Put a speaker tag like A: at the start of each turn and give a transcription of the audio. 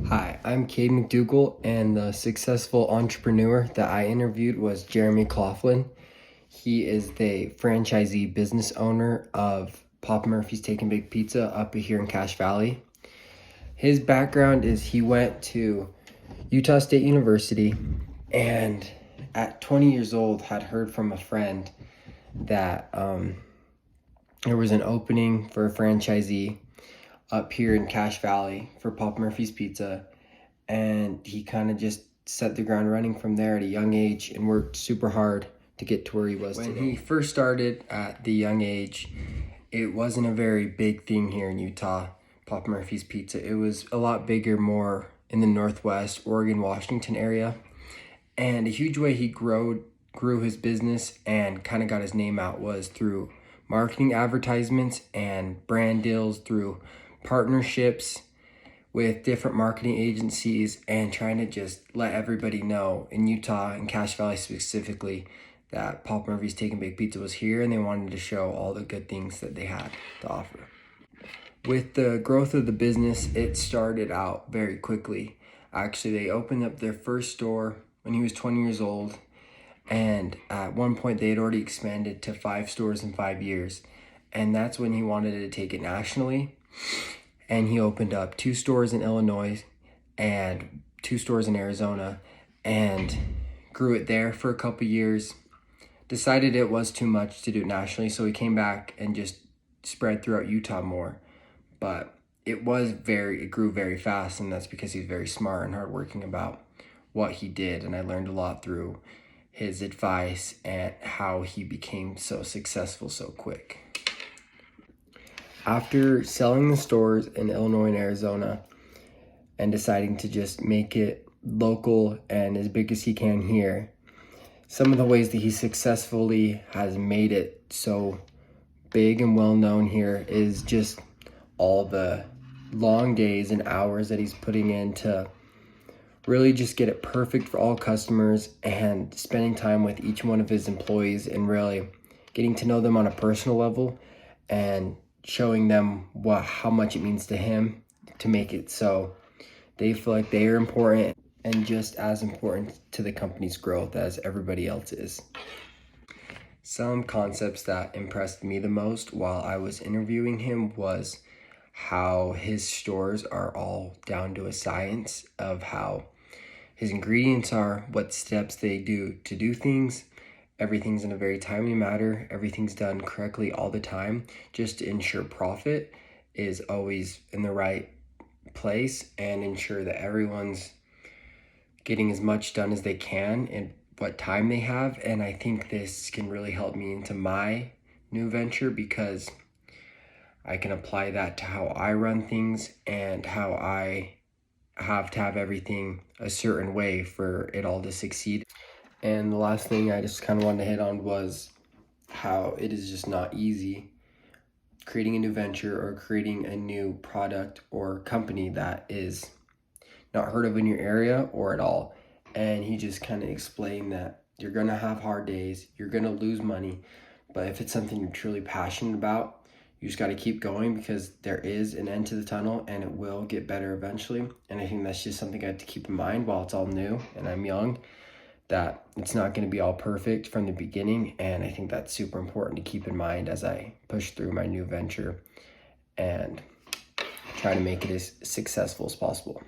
A: Hi, I'm Cade McDougall, and the successful entrepreneur that I interviewed was Jeremy Coughlin. He is the franchisee business owner of Papa Murphy's Taking Big Pizza up here in Cache Valley. His background is he went to Utah State University and at 20 years old had heard from a friend that there was an opening for a franchisee up here in Cache Valley for Papa Murphy's Pizza, and he kind of just set the ground running from there at a young age and worked super hard to get to where he was today. When he first started at the young age, it wasn't a very big thing here in Utah, Papa Murphy's Pizza. It was a lot bigger, more in the Northwest, Oregon, Washington area. And a huge way he grew his business and kind of got his name out was through marketing advertisements and brand deals, through partnerships with different marketing agencies, and trying to just let everybody know in Utah and Cache Valley specifically that Papa Murphy's Taking Big Pizza was here, and they wanted to show all the good things that they had to offer. With the growth of the business, it started out very quickly. Actually, they opened up their first store when he was 20 years old, and at one point they had already expanded to 5 stores in 5 years, and that's when he wanted to take it nationally. And he opened up 2 stores in Illinois and 2 stores in Arizona and grew it there for a couple years. Decided it was too much to do it nationally, so he came back and just spread throughout Utah more. But it grew very fast, and that's because he's very smart and hardworking about what he did. And I learned a lot through his advice and how he became so successful so quick. After selling the stores in Illinois and Arizona and deciding to just make it local and as big as he can here, some of the ways that he successfully has made it so big and well known here is just all the long days and hours that he's putting in to really just get it perfect for all customers, and spending time with each one of his employees and really getting to know them on a personal level and showing them how much it means to him to make it so they feel like they are important and just as important to the company's growth as everybody else is. Some concepts that impressed me the most while I was interviewing him was how his stores are all down to a science of how his ingredients are, what steps they do to do things. Everything's in a very timely manner. Everything's done correctly all the time, just to ensure profit is always in the right place and ensure that everyone's getting as much done as they can in what time they have. And I think this can really help me into my new venture, because I can apply that to how I run things and how I have to have everything a certain way for it all to succeed. And the last thing I just kind of wanted to hit on was how it is just not easy creating a new venture or creating a new product or company that is not heard of in your area or at all. And he just kind of explained that you're going to have hard days, you're going to lose money, but if it's something you're truly passionate about, you just got to keep going, because there is an end to the tunnel and it will get better eventually. And I think that's just something I have to keep in mind while it's all new and I'm young, that it's not going to be all perfect from the beginning. And I think that's super important to keep in mind as I push through my new venture and try to make it as successful as possible.